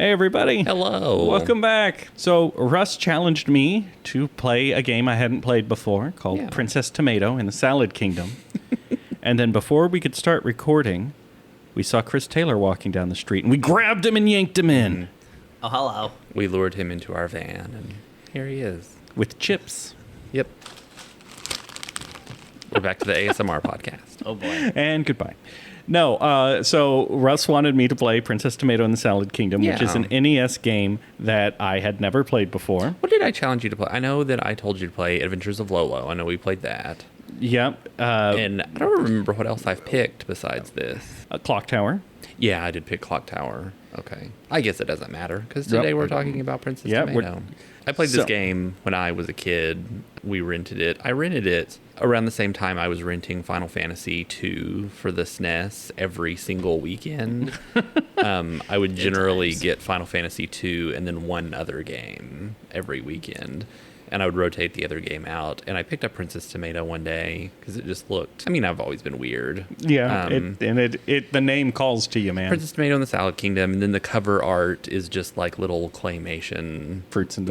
Hey, everybody. Hello. Welcome back. So, Russ challenged me to play a game I hadn't played before called Princess Tomato in the Salad Kingdom. And then before we could start recording, we saw Chris Taylor walking down the street, and we grabbed him and yanked him in. Oh, hello. We lured him into our van, and here he is. With chips. Yep. We're back to the ASMR podcast. Oh, boy. And goodbye. No, so Russ wanted me to play Princess Tomato in the Salad Kingdom, which is an NES game that I had never played before. What did I challenge you to play? I know that I told you to play Adventures of Lolo. I know we played that. Yep. And I don't remember what else I've picked besides this. Clock Tower. Yeah, I did pick Clock Tower. Okay. I guess it doesn't matter, because today we're talking about Princess Tomato. I played this game when I was a kid. We rented it. I rented it around the same time I was renting Final Fantasy II for the SNES every single weekend. I would generally get Final Fantasy II and then one other game every weekend. And I would rotate the other game out. And I picked up Princess Tomato one day because it just looked... I mean, I've always been weird. Yeah, the name calls to you, man. Princess Tomato in the Salad Kingdom. And then the cover art is just like little claymation... Fruits and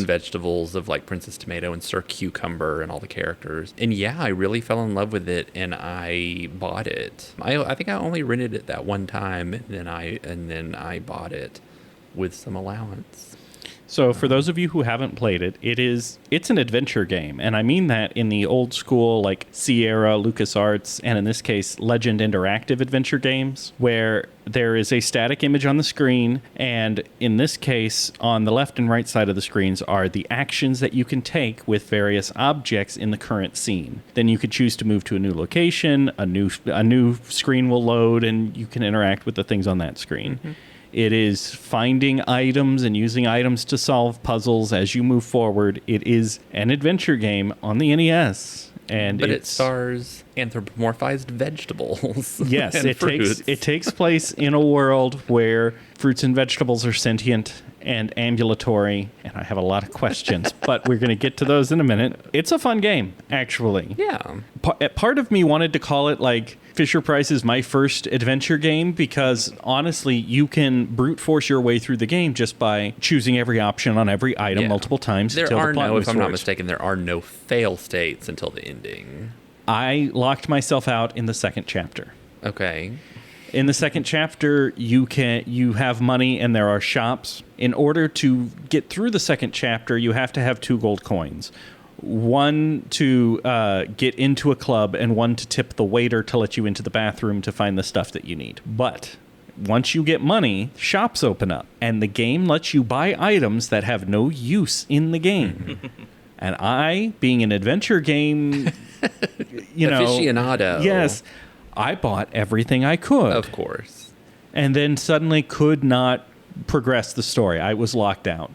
vegetables of like Princess Tomato and Sir Cucumber and all the characters. And yeah, I really fell in love with it and I bought it. I think I only rented it that one time and then I bought it with some allowance. So for those of you who haven't played it, it's an adventure game. And I mean that in the old school, like Sierra, LucasArts, and in this case, Legend Interactive adventure games, where there is a static image on the screen. And in this case, on the left and right side of the screens are the actions that you can take with various objects in the current scene. Then you could choose to move to a new location, a new screen will load, and you can interact with the things on that screen. Mm-hmm. It is finding items and using items to solve puzzles as you move forward. It is an adventure game on the NES. But it stars anthropomorphized vegetables. Yes, it takes place in a world where fruits and vegetables are sentient and ambulatory, and I have a lot of questions, but we're going to get to those in a minute. It's a fun game, actually. Yeah. Part of me wanted to call it like Fisher-Price's My First Adventure Game, because honestly, you can brute force your way through the game just by choosing every option on every item multiple times. If I'm not mistaken, there are no fail states until the ending. I locked myself out in the second chapter. Okay. In the second chapter, you have money and there are shops. In order to get through the second chapter, you have to have 2 gold coins. One to get into a club and one to tip the waiter to let you into the bathroom to find the stuff that you need. But once you get money, shops open up and the game lets you buy items that have no use in the game. And I, being an adventure game, aficionado. Yes, I bought everything I could. Of course. And then suddenly could not progress the story. I was locked out.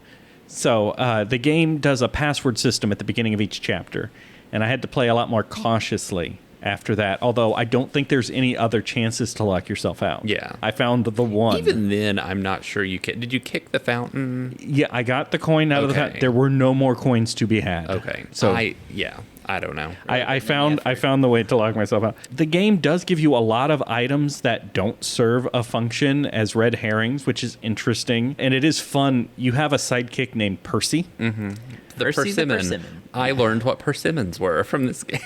So the game does a password system at the beginning of each chapter, and I had to play a lot more cautiously after that, although I don't think there's any other chances to lock yourself out. Yeah. I found the one. Even then, I'm not sure you can. Did you kick the fountain? Yeah, I got the coin out of the fountain. There were no more coins to be had. Okay. So I don't know. I found the way to lock myself out. The game does give you a lot of items that don't serve a function as red herrings, which is interesting. And it is fun. You have a sidekick named Percy. Mm-hmm. The persimmon. I learned what persimmons were from this game.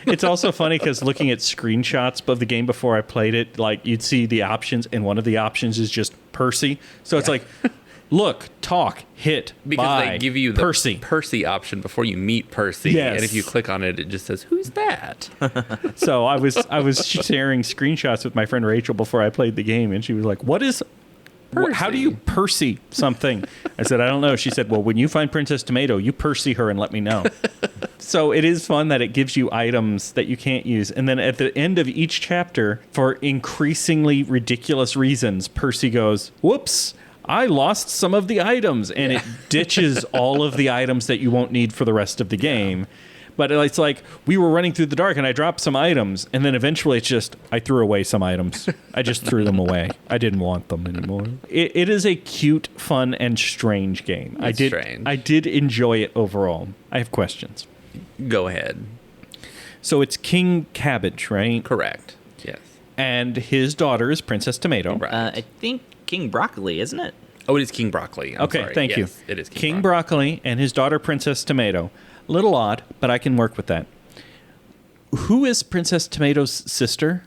It's also funny because looking at screenshots of the game before I played it, like you'd see the options, and one of the options is just Percy. So it's like... Look, talk, hit, because buy, they give you the Percy option before you meet Percy. Yes. And if you click on it, it just says, "Who's that?" So I was sharing screenshots with my friend Rachel before I played the game, and she was like, "What is? How do you Percy something?" I said, "I don't know." She said, "Well, when you find Princess Tomato, you Percy her and let me know." So it is fun that it gives you items that you can't use. And then at the end of each chapter, for increasingly ridiculous reasons, Percy goes, "Whoops, I lost some of the items," and it ditches all of the items that you won't need for the rest of the game. But it's like, we were running through the dark and I dropped some items, and then eventually it's just, I threw away some items. I just threw them away. I didn't want them anymore. It is a cute, fun, and strange game. I did enjoy it overall. I have questions. Go ahead. So it's King Cabbage, right? Correct. Yes. And his daughter is Princess Tomato. I think King Broccoli, isn't it? Oh, it is King Broccoli. I'm Okay, sorry. thank you. It is King Broccoli and his daughter Princess Tomato. Little odd, but I can work with that. Who is Princess Tomato's sister?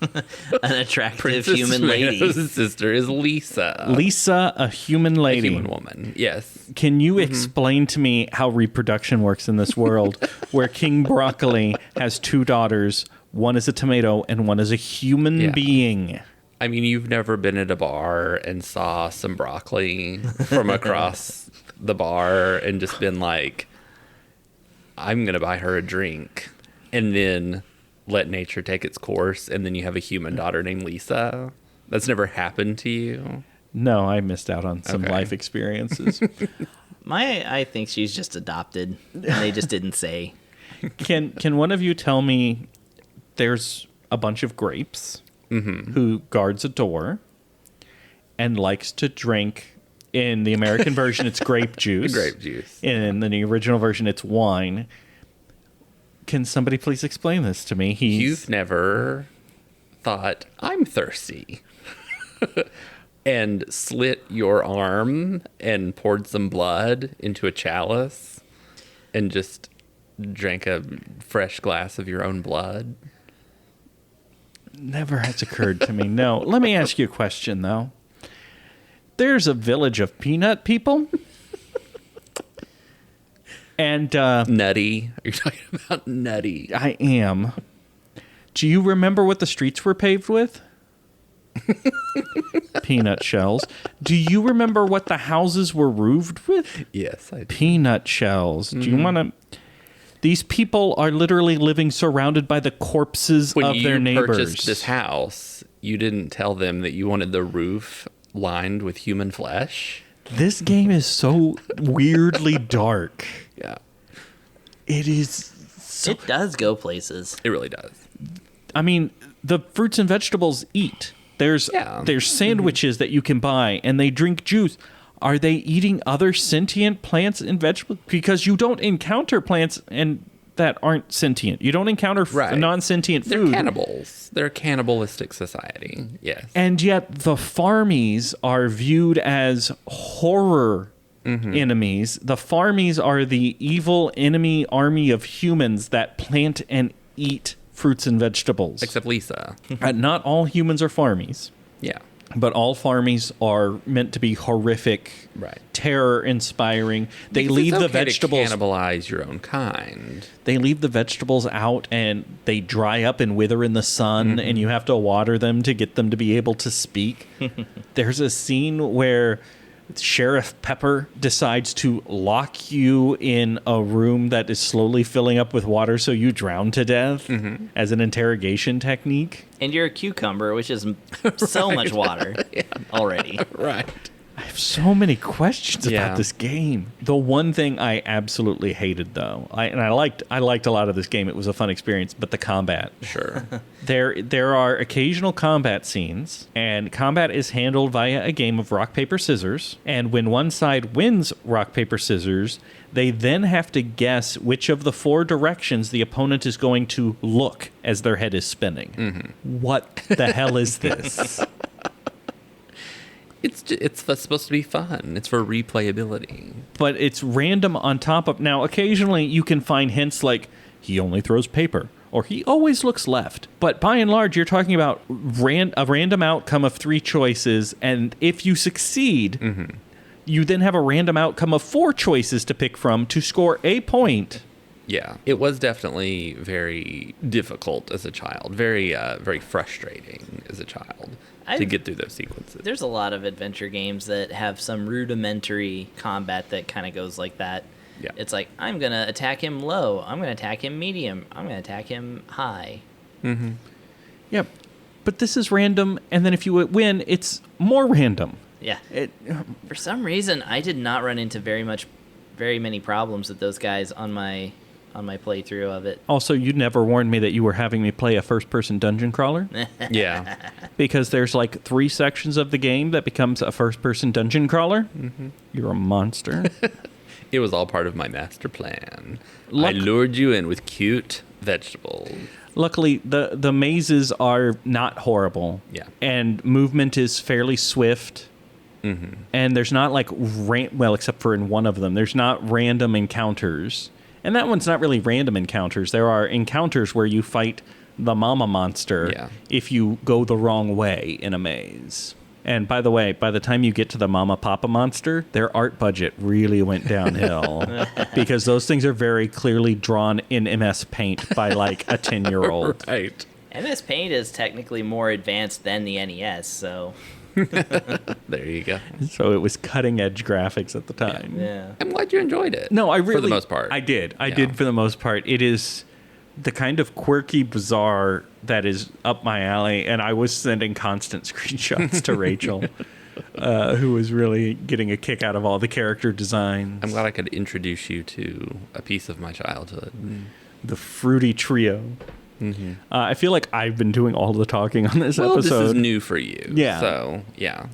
An attractive Princess human lady. Tomato's sister is Lisa. Lisa, a human lady. A human woman, yes. Can you explain to me how reproduction works in this world where King Broccoli has two daughters, one is a tomato and one is a human being? I mean, you've never been at a bar and saw some broccoli from across the bar and just been like, I'm going to buy her a drink. And then let nature take its course, and then you have a human daughter named Lisa. That's never happened to you. No, I missed out on some life experiences. I think she's just adopted, and they just didn't say. Can one of you tell me there's a bunch of grapes who guards a door and likes to drink? In the American version, it's grape juice. Grape juice. In the original version, it's wine. Can somebody please explain this to me? You've never thought, I'm thirsty, and slit your arm and poured some blood into a chalice and just drank a fresh glass of your own blood? Never has occurred to me, no. Let me ask you a question, though. There's a village of peanut people. And Nutty. You're talking about Nutty. I am. Do you remember what the streets were paved with? Peanut shells. Do you remember what the houses were roofed with? Yes, I do. Peanut shells. Do you want to... These people are literally living surrounded by the corpses of their neighbors. When you purchased this house, you didn't tell them that you wanted the roof lined with human flesh? This game is so weirdly dark. Yeah. It is so... It does go places. It really does. I mean, the fruits and vegetables eat. There's sandwiches that you can buy, and they drink juice. Are they eating other sentient plants and vegetables? Because you don't encounter plants and that aren't sentient. You don't encounter non-sentient food. They're cannibals. They're a cannibalistic society. Yes. And yet the farmies are viewed as horror enemies. The farmies are the evil enemy army of humans that plant and eat fruits and vegetables. Except Lisa. Not all humans are farmies. Yeah. But all farmies are meant to be horrific, terror-inspiring. They because leave it's the vegetables. To cannibalize your own kind. They leave the vegetables out, and they dry up and wither in the sun, and you have to water them to get them to be able to speak. There's a scene where Sheriff Pepper decides to lock you in a room that is slowly filling up with water so you drown to death as an interrogation technique. And you're a cucumber, which is so much water already. Right. I have so many questions about this game. The one thing I absolutely hated, though, I liked a lot of this game. It was a fun experience, but the combat. Sure. There are occasional combat scenes, and combat is handled via a game of rock, paper, scissors. And when one side wins rock, paper, scissors, they then have to guess which of the four directions the opponent is going to look as their head is spinning. What the hell is this? It's supposed to be fun. It's for replayability. But it's random on top of... Now, occasionally you can find hints like, he only throws paper, or he always looks left. But by and large, you're talking about a random outcome of three choices, and if you succeed, you then have a random outcome of four choices to pick from to score a point. Yeah, it was definitely very difficult as a child. Very, very frustrating as a child to get through those sequences. There's a lot of adventure games that have some rudimentary combat that kind of goes like that. Yeah. It's like, I'm going to attack him low. I'm going to attack him medium. I'm going to attack him high. Yep. But this is random, and then if you win, it's more random. Yeah. For some reason, I did not run into very many problems with those guys on my playthrough of it. Also, you never warned me that you were having me play a first-person dungeon crawler. Yeah. Because there's like 3 sections of the game that becomes a first-person dungeon crawler. You're a monster. It was all part of my master plan. I lured you in with cute vegetables. Luckily, the mazes are not horrible. Yeah. And movement is fairly swift. And there's not like, well, except for in one of them, there's not random encounters. And that one's not really random encounters. There are encounters where you fight the mama monster if you go the wrong way in a maze. And by the way, by the time you get to the Mama Papa monster, their art budget really went downhill because those things are very clearly drawn in MS Paint by like a 10-year-old. Right. MS Paint is technically more advanced than the NES, so... There you go. So it was cutting edge graphics at the time. Yeah. I'm glad you enjoyed it. No, I really... For the most part. I did. I did for the most part. It is the kind of quirky, bizarre that is up my alley, and I was sending constant screenshots to Rachel, who was really getting a kick out of all the character designs. I'm glad I could introduce you to a piece of my childhood. The Fruity Trio. I feel like I've been doing all the talking on this episode. This is new for you. Yeah. So, yeah.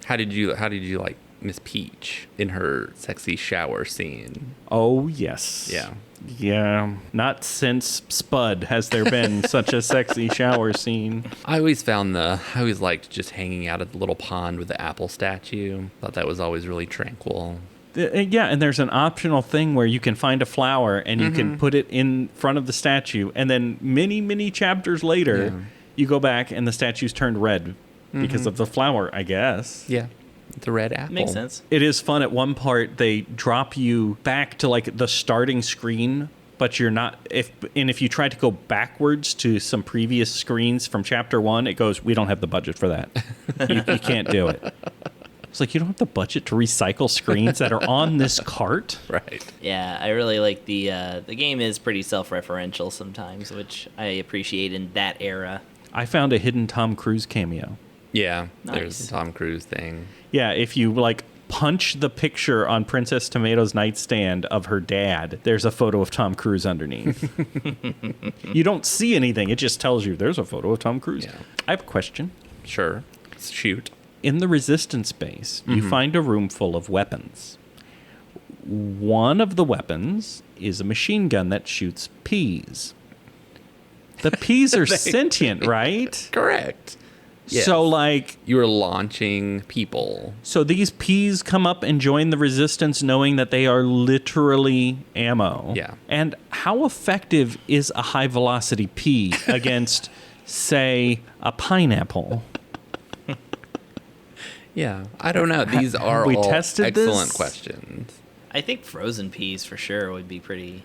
How did you like Miss Peach in her sexy shower scene? Oh, yes. Yeah. Yeah. Not since Spud has there been such a sexy shower scene. I always liked just hanging out at the little pond with the apple statue. Thought that was always really tranquil. Yeah, and there's an optional thing where you can find a flower and you can put it in front of the statue, and then many chapters later, you go back and the statue's turned red because of the flower, I guess. Yeah. The red apple. Makes sense. It is fun. At one part, they drop you back to like the starting screen, but you're not. If you try to go backwards to some previous screens from chapter 1, it goes, "We don't have the budget for that. You can't do it." It's like, you don't have the budget to recycle screens that are on this cart? Right. Yeah, I really like the game is pretty self-referential sometimes, which I appreciate in that era. I found a hidden Tom Cruise cameo. Yeah, Nice. There's the Tom Cruise thing. Yeah, if you like punch the picture on Princess Tomato's nightstand of her dad, there's a photo of Tom Cruise underneath. You don't see anything. It just tells you there's a photo of Tom Cruise. Yeah. I have a question. Sure. Shoot. In the Resistance base, you find a room full of weapons. One of the weapons is a machine gun that shoots peas. The peas are sentient, right? Correct. Yes. So, like... You are launching people. So these peas come up and join the Resistance knowing that they are literally ammo. Yeah. And how effective is a high-velocity pea against, say, a pineapple? Yeah, I don't know. These are we all tested excellent this? questions. I think frozen peas for sure would be pretty...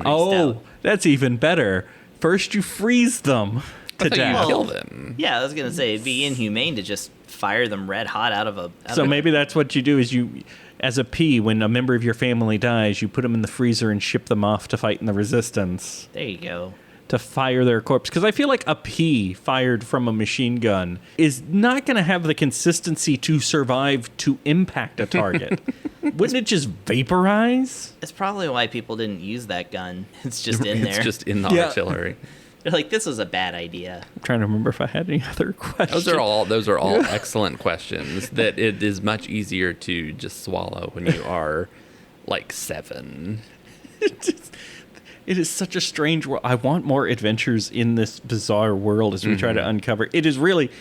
Oh, stout. that's even better. First you freeze them to That's how death. you kill them. Yeah, I was going to say, it'd be inhumane to just fire them red hot out of a... So maybe that's what you do is you, as a pea, when a member of your family dies, you put them in the freezer and ship them off to fight in the Resistance. There you go. To fire their corpse. Because I feel like a pea fired from a machine gun is not going to have the consistency to survive to impact a target. Wouldn't it just vaporize? It's probably why people didn't use that gun. It's just in there. It's just in the Yeah. artillery. They're like, this was a bad idea. I'm trying to remember if I had any other questions. Those are all excellent questions that it is much easier to just swallow when you are like 7. It is such a strange world. I want more adventures in this bizarre world as we try to uncover. It is really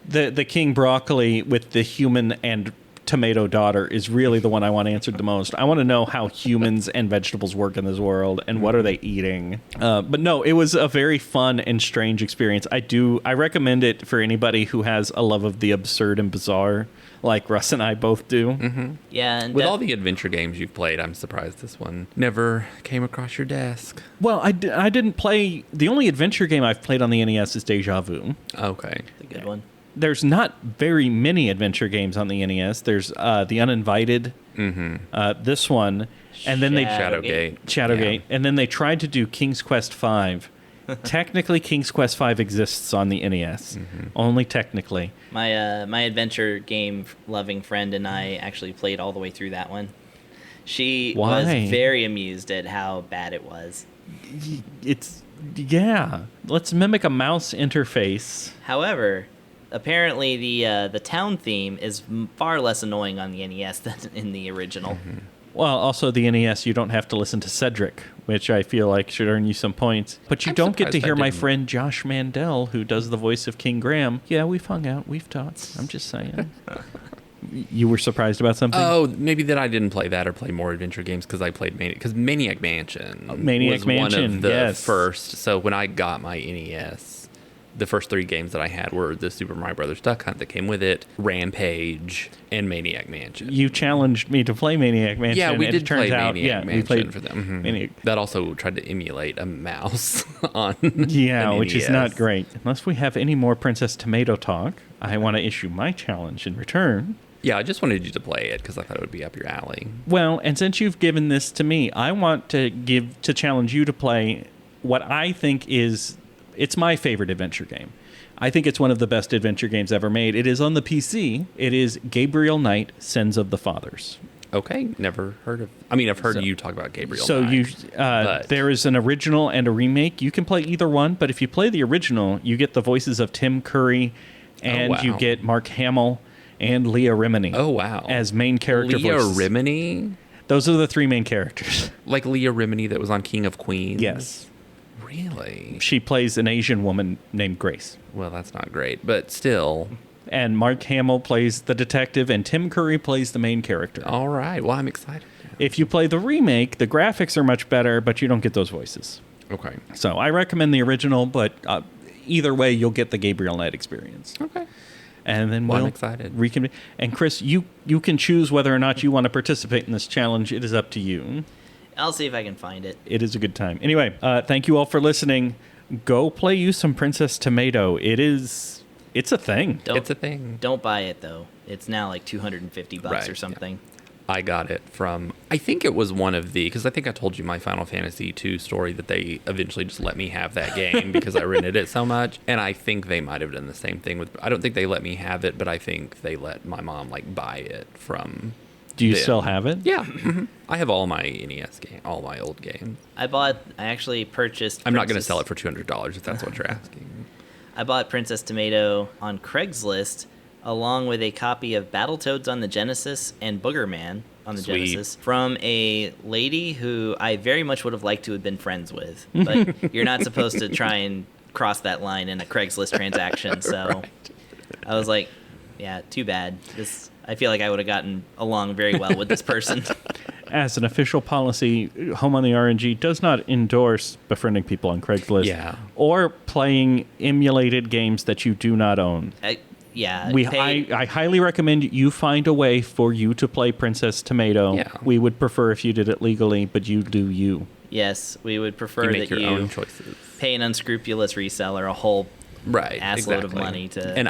the King Broccoli with the human and tomato daughter is really the one I want answered the most. I want to know how humans and vegetables work in this world and what are they eating. But no, it was a very fun and strange experience. I recommend it for anybody who has a love of the absurd and bizarre, like Russ and I both do. Yeah, and With all the adventure games you've played, I'm surprised this one never came across your desk. Well, I didn't play... The only adventure game I've played on the NES is Deja Vu. Okay. a good one. There's not very many adventure games on the NES. There's The Uninvited, this one, and then Shadowgate. Shadowgate, and then they tried to do King's Quest V. Technically, King's Quest V exists on the NES, only technically. My adventure game loving friend and I actually played all the way through that one. She was very amused at how bad it was. Yeah. Let's mimic a mouse interface. However, apparently the town theme is far less annoying on the NES than in the original. Well, also the NES, you don't have to listen to Cedric, which I feel like should earn you some points. But you don't get to hear my friend Josh Mandel, who does the voice of King Graham. Yeah, we've hung out, we've talked. I'm just saying. You were surprised about something? Oh, maybe that I didn't play that or play more adventure games because I played Maniac Mansion. Was one of the first. So when I got my NES, the first 3 games that I had were the Super Mario Brothers Duck Hunt that came with it, Rampage, and Maniac Mansion. You challenged me to play Maniac Mansion. Yeah, we did play Maniac Mansion we played for them. Mm-hmm. That also tried to emulate a mouse on which is not great. Unless we have any more Princess Tomato talk, I want to issue my challenge in return. Yeah, I just wanted you to play it because I thought it would be up your alley. Well, and since you've given this to me, I want to challenge you to play what I think it's my favorite adventure game. I think it's one of the best adventure games ever made. It is on the PC. It is Gabriel Knight, Sins of the Fathers. Okay, never heard of... I mean, I've heard you talk about Gabriel Knight. There is an original and a remake. You can play either one, but if you play the original, you get the voices of Tim Curry, and you get Mark Hamill and Leah Remini. Oh, wow. As main character voices. Leah Remini? Those are the 3 main characters. Like Leah Remini that was on King of Queens? Yes. Really? She plays an Asian woman named Grace. Well, that's not great, but still. And Mark Hamill plays the detective, and Tim Curry plays the main character. All right. Well, I'm excited. If you play the remake, the graphics are much better, but you don't get those voices. Okay. So I recommend the original, but either way, you'll get the Gabriel Knight experience. Okay. And then I'm excited. Reconvene. And Chris, you can choose whether or not you want to participate in this challenge. It is up to you. I'll see if I can find it. It is a good time. Anyway, thank you all for listening. Go play you some Princess Tomato. It's a thing. It's a thing. Don't buy it though. It's now like $250 or something. Yeah. I got it from, I think it was one of because I think I told you my Final Fantasy II story that they eventually just let me have that game because I rented it so much. And I think they might have done the same thing with, I don't think they let me have it, but I think they let my mom buy it from. Do you still have it? Yeah. Mm-hmm. I have all my NES games, all my old games. I actually purchased. I'm not going to sell it for $200 if that's what you're asking. I bought Princess Tomato on Craigslist along with a copy of Battletoads on the Genesis and Booger Man on the Genesis from a lady who I very much would have liked to have been friends with. But you're not supposed to try and cross that line in a Craigslist transaction. So right. I was like, yeah, too bad. I feel like I would have gotten along very well with this person. As an official policy, Home on the RNG does not endorse befriending people on Craigslist or playing emulated games that you do not own. I highly recommend you find a way for you to play Princess Tomato. Yeah. We would prefer if you did it legally, but you do you. Yes, we would prefer that you own choices. Pay an unscrupulous reseller a whole assload of money to. And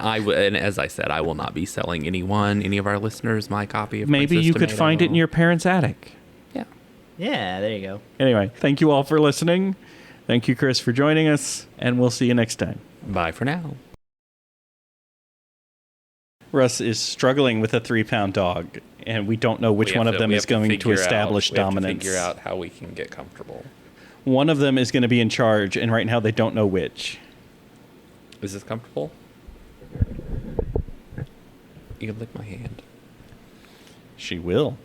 as I said, I will not be selling any of our listeners my copy of Maybe Princess you Tomato. could find it in your parents' attic. Yeah, there you go. Anyway, thank you all for listening. Thank you, Chris, for joining us, and we'll see you next time. Bye for now. Russ is struggling with a 3-pound dog, and we don't know which one of them is going to establish dominance. We have to figure out how we can get comfortable. One of them is going to be in charge, and right now they don't know which. Is this comfortable? You can lick my hand. She will.